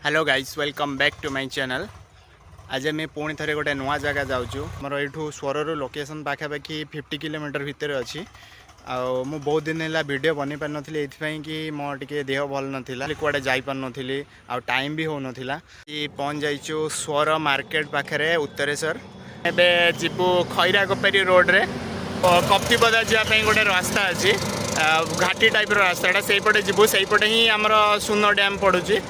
Hello guys welcome back to my channel. आज मैं पुणी थे गोटे नुआ जगह जाऊँ मोर यू स्वरु लोकेशन पाखापाखि 50 किलोमीटर भितर अच्छी मु बहुत दिन है वीडियो बनी पार नी ये कि मो टे देह भल नाला कूड़े जापार नी आ टाइम भी हो नाला पहुँच जाइचु स्वर मार्केट पाखे उत्तरेश्वर। एवं जीवु खैरा गोपारी रोड रे कप्तिपदा जावाई गोटे रास्ता अच्छी घाटी टाइप रास्ता से जीवु से ही आमर सुन डैम पड़ुची।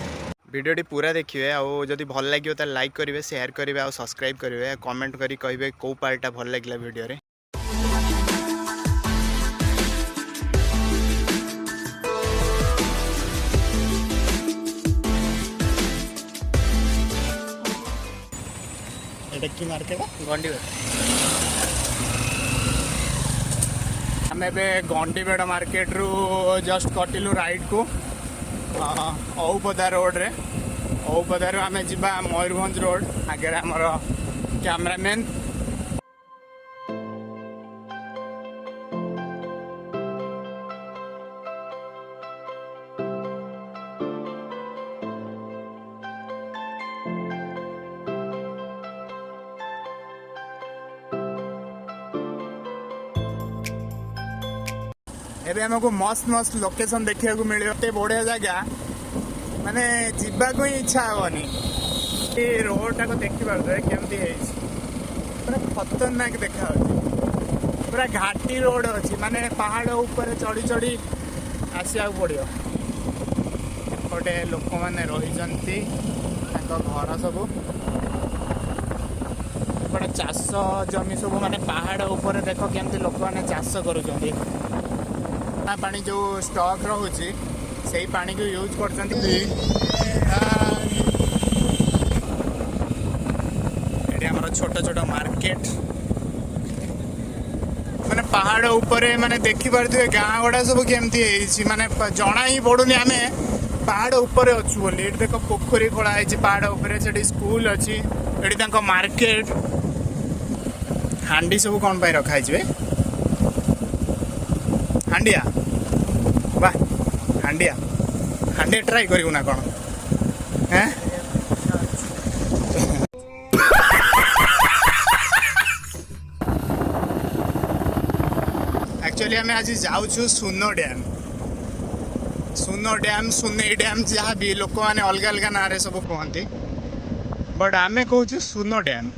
वीडियोटी पूरा देखिए आदि भल लगे तो लाइक करेंगे शेयर करेंगे और सब्सक्राइब करेंगे कमेंट करी कहे कौ पार्टा भल लगे वीडियो रे। एटा की मार्केट गंडीबेड़ आम गंडीबेड़ मार्केट रू जस्ट कटिलु राइट को औपदा रोड रे औपदार आम जा मयूरभंज रोड आगे आमर कैमरामैन एबे हमको मस्त मस्त लोकेशन देखा मिले बढ़िया जगह माने जीवा को ही इच्छा हेनी ये रोड टाक देखी पारे केमती पूरा खतरनाक देखा पूरा घाटी रोड अच्छी माने पहाड़ ऊपर चढ़ी चढ़ी आसिया पड़ो एपटे लोक मैंने रही घर सब एपटे चाष जमी सब माने पहाड़ ऊपर देख केमती लोक मैंने चाष करुँच पानी जो स्टॉक रोचे से पानी को यूज कर छोट छोट मार्केट माने पहाड़ ऊपर माने देखी पारे गाँ गुड़ा सब केमती माने जना ही पड़ूनी आम पहाड़ ऊपर अच्छु बोली देख पोखरी खोला है पहाड़ ऊपर से स्कूल अच्छी ये मार्केट हांडी सब कौन पाई रखाई हांडिया वाह हांडिया हांडिया ट्राई करू ना कौन हैं एक्चुअली आम आज जाऊँ सुनो डैम सुनई डैम जहाँ भी लोक मैंने अलग अलग ना सब कहते बट आम कहूँ सुनो डैम।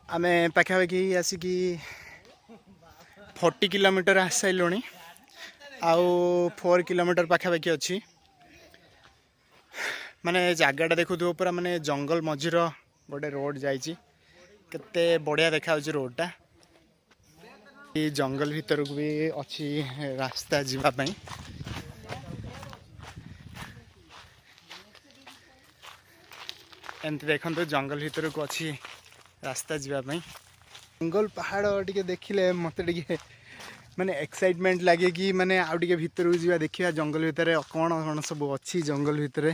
आमे पाखापाखि आसिकी 40 किलोमीटर आस सारूँ आउ 4 किलोमीटर पाखापाखि अच्छी माने जगटा देखु पूरा माने जंगल मझीर गोटे रोड जाइए केते बढ़िया देखा रोडटा ये जंगल भीतर को भी अच्छी रास्ता जीवाई एमती देखो जंगल भीतर को अच्छी रास्ता जीवाई जंगल पहाड़ टे देखिले मत माने एक्साइटमेंट लगे कि माने आउ टे भीतर को जा देखा जंगल भितर कौन कौन सब अच्छी जंगल भितर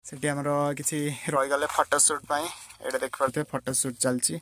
से आमर किसी रहीगले फोटोशूट ये देख पारे फोटोशूट चलती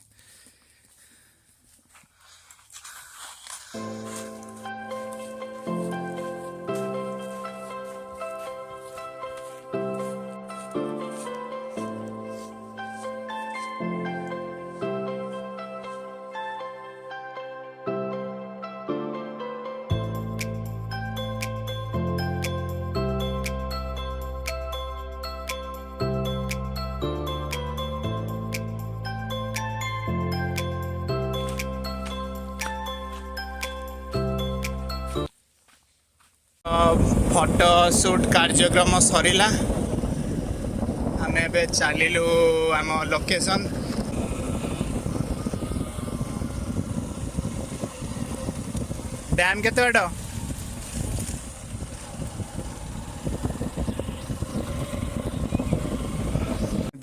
ଫଟୋ ସୁଟ୍ କାର୍ଯ୍ୟକ୍ରମ ସରିଲା। ଆମେ ଏବେ ଚାଲିଲୁ ଆମ ଲୋକେସନ୍। ଡ୍ୟାମ୍ କେତେ ବାଟ?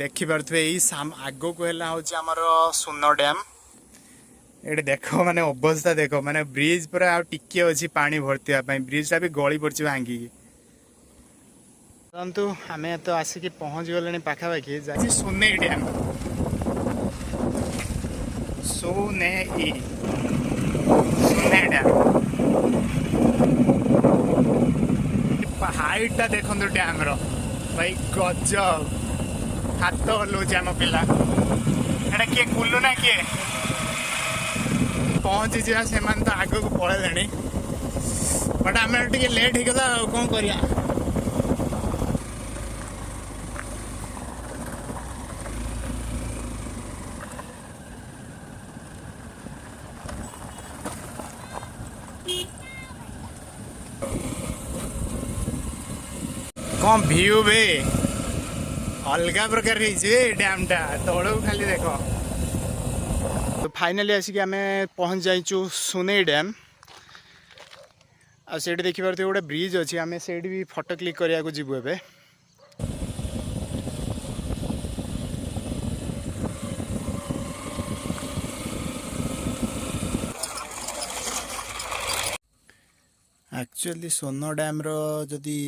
ଦେଖିପାରୁଥିବେ ଏଇ ଆଗକୁ ହେଲା ହେଉଛି ଆମର ସୁନ ଡ୍ୟାମ୍। ଏଠି ଦେଖ ମାନେ ଅବସ୍ଥା ଦେଖ, ମାନେ ବ୍ରିଜ୍ ପୁରା ଆଉ ଟିକେ ଅଛି ପାଣି ଭର୍ତ୍ତି ହେବା ପାଇଁ। ବ୍ରିଜ୍ଟା ବି ଗଳି ପଡ଼ିଛି ଭାଙ୍ଗିକି। ଦେଖନ୍ତୁ ଆମେ ତ ଆସିକି ପହଞ୍ଚି ଗଲେଣି ପାଖାପାଖି। ଯାଉଛି ସୁନେଇ ଡ୍ୟାମ୍। ସୁନେଇ ଡ୍ୟାମ୍ ହାଇଟଟା ଦେଖନ୍ତୁ ଡ୍ୟାମ୍ର ଭାଇ ଗଜବ। ହାତ ହଲଉଛି ଆମ ପିଲା। ଏଟା କିଏ କୁଲୁ ନା କିଏ? ପହଞ୍ଚିଯିବା, ସେମାନେ ତ ଆଗକୁ ପଳେଇଲେଣି। ବଟ୍ ଆମେ ଟିକେ ଲେଟ୍ ହେଇଗଲା ଆଉ କ'ଣ କରିବା। କ'ଣ ଭିୟୁ ବେ ଅଲଗା ପ୍ରକାର ହେଇଛି ଡ୍ୟାମ୍ଟା। ତଳକୁ ଖାଲି ଦେଖ। ତ ଫାଇନାଲି ଆସିକି ଆମେ ପହଞ୍ଚି ଯାଇଛୁ ସୁନେଇ ଡ୍ୟାମ୍। ଆଉ ସେଇଠି ଦେଖିପାରୁଥିବେ ଗୋଟେ ବ୍ରିଜ୍ ଅଛି। ଆମେ ସେଇଠି ବି ଫଟୋ କ୍ଲିକ୍ କରିବାକୁ ଯିବୁ ଏବେ। ଆକ୍ଚୁଆଲି ସୁନ ଡ୍ୟାମ୍ର ଯଦି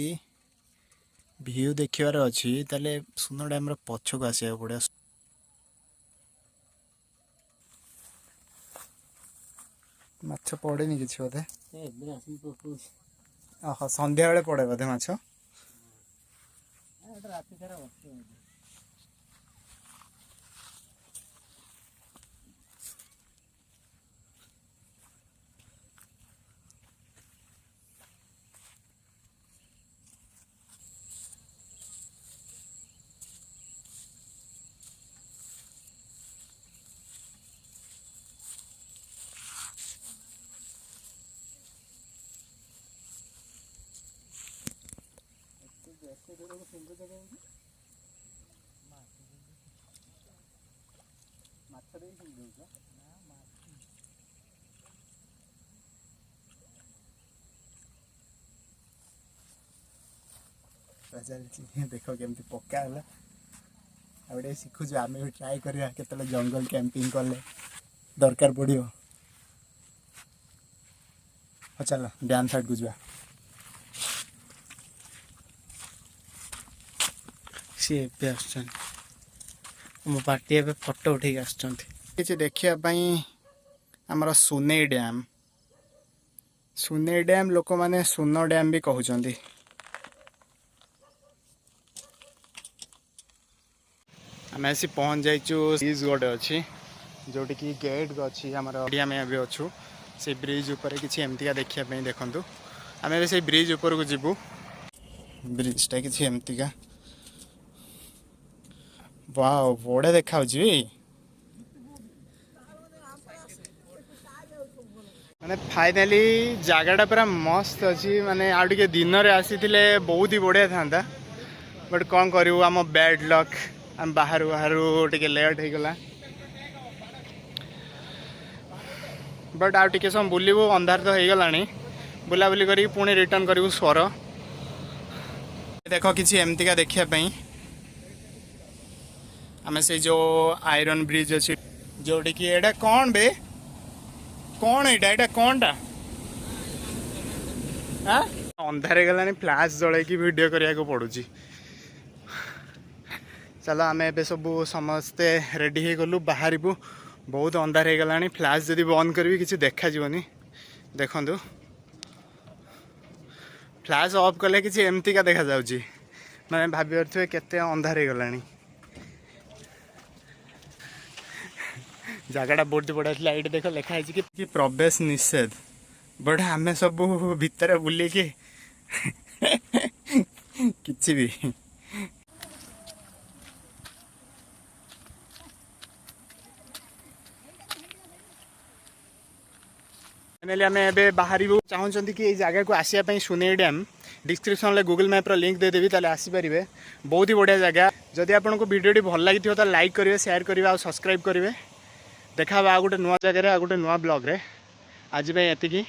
ଭିୟୁ ଦେଖିବାର ଅଛି ତାହେଲେ ସୁନ ଡ୍ୟାମ୍ର ପଛକୁ ଆସିବାକୁ ପଡ଼ିବ। ମାଛ ପଡ଼େନି କିଛି ବୋଧେ? ଓହୋ, ସନ୍ଧ୍ୟାବେଳେ ପଡ଼େ ବୋଧେ ମାଛ? ଦେଖ କେମିତି ପକ୍କା ହେଲା। ଆଉ ଗୋଟେ ଶିଖୁଛୁ, ଆମେ ବି ଟ୍ରାଏ କରିବା କେତେବେଳେ ଜଙ୍ଗଲ କ୍ୟାମ୍ପିଂ କଲେ ଦରକାର ପଡ଼ିବ। ହଉ ଚାଲ ଡ୍ୟାମ୍ ସାଇଡ୍କୁ ଯିବା। ସିଏ ଏବେ ଆସୁଛନ୍ତି, ମୋ ପାର୍ଟି ଏବେ ଫଟୋ ଉଠେଇକି ଆସୁଛନ୍ତି କିଛି ଦେଖିବା ପାଇଁ ଆମର ସୁନେଇ ଡ୍ୟାମ୍। ସୁନେଇ ଡ୍ୟାମ୍ ଲୋକମାନେ ସୁନ ଡ୍ୟାମ୍ ବି କହୁଛନ୍ତି। ଆମେ ଆସି ପହଞ୍ଚି ଯାଇଛୁ। ବ୍ରିଜ୍ ଗୋଟେ ଅଛି ଯେଉଁଠିକି ଗେଟ୍ ଅଛି ଆମର। ଆମେ ଏବେ ଅଛୁ ସେ ବ୍ରିଜ୍ ଉପରେ। କିଛି ଏମିତିକା ଦେଖିବା ପାଇଁ ଦେଖନ୍ତୁ। ଆମେ ଏବେ ସେଇ ବ୍ରିଜ୍ ଉପରକୁ ଯିବୁ। ବ୍ରିଜ୍ଟା କିଛି ଏମିତିକା। ୱାଓ, ବଢ଼ିଆ ଦେଖାଯାଉଛି। ମାନେ ଫାଇନାଲି ଜାଗାଟା ପୁରା ମସ୍ତ ଅଛି। ମାନେ ଆଉ ଟିକେ ଦିନରେ ଆସିଥିଲେ ବହୁତ ହି ବଢ଼ିଆ ଥାନ୍ତା। ବଟ୍ କ'ଣ କରିବୁ, ଆମ ବ୍ୟାଡ୍ ଲକ୍। ଆମେ ବାହାରୁ ଟିକେ ଲେଟ୍ ହେଇଗଲା। ବଟ୍ ଆଉ ଟିକେ ସମୟ ବୁଲିବୁ, ଅନ୍ଧାର ତ ହେଇଗଲାଣି। ବୁଲାବୁଲି କରିକି ପୁଣି ରିଟର୍ନ କରିବୁ ସ୍ୱର। ଦେଖ କିଛି ଏମିତିକା ଦେଖିବା ପାଇଁ। ଆମେ ସେଇ ଯେଉଁ ଆଇରନ୍ ବ୍ରିଜ୍ ଅଛି ଯେଉଁଠିକି, ଏଇଟା କ'ଣ ବେ, କ'ଣ ଏଇଟା କ'ଣଟା? ଅନ୍ଧାର ହେଇଗଲାଣି, ଫ୍ଲାସ୍ ଜଳେଇକି ଭିଡ଼ିଓ କରିବାକୁ ପଡ଼ୁଛି। ଚାଲ ଆମେ ଏବେ ସବୁ ସମସ୍ତେ ରେଡ଼ି ହେଇଗଲୁ, ବାହାରିବୁ। ବହୁତ ଅନ୍ଧାର ହେଇଗଲାଣି। ଫ୍ଲାସ୍ ଯଦି ବନ୍ଦ କରିବି କିଛି ଦେଖାଯିବନି। ଦେଖନ୍ତୁ ଫ୍ଲାସ୍ ଅଫ୍ କଲେ କିଛି ଏମିତିକା ଦେଖାଯାଉଛି। ମାନେ ଭାବିପାରୁଥିବେ କେତେ ଅନ୍ଧାର ହେଇଗଲାଣି। ଜାଗାଟା ବହୁତ ବଢ଼ିଆ ଥିଲା। ଏଇଠି ଦେଖ ଲେଖା ହେଇଛି କି ପ୍ରବେଶ ନିଷେଧ। ବଟ୍ ଆମେ ସବୁ ଭିତରେ ବୁଲିକି କିଛି ବି। फाइनाली आम ए बाहर चाहूँगी कि जगह को आसापी सुनेई डैम डिस्क्रिप्शन में गूगल मैप्र लिंक देदेवी ताले आसीपारे बहुत ही बढ़िया जगह जदि आपको वीडियो भल लगी तो लाइक करेंगे शेयर करेंगे और सब्सक्राइब करेंगे देखा आ गोटे नुआ जगह आ गोटे नुआ ब्लॉग रे आज एतिकी।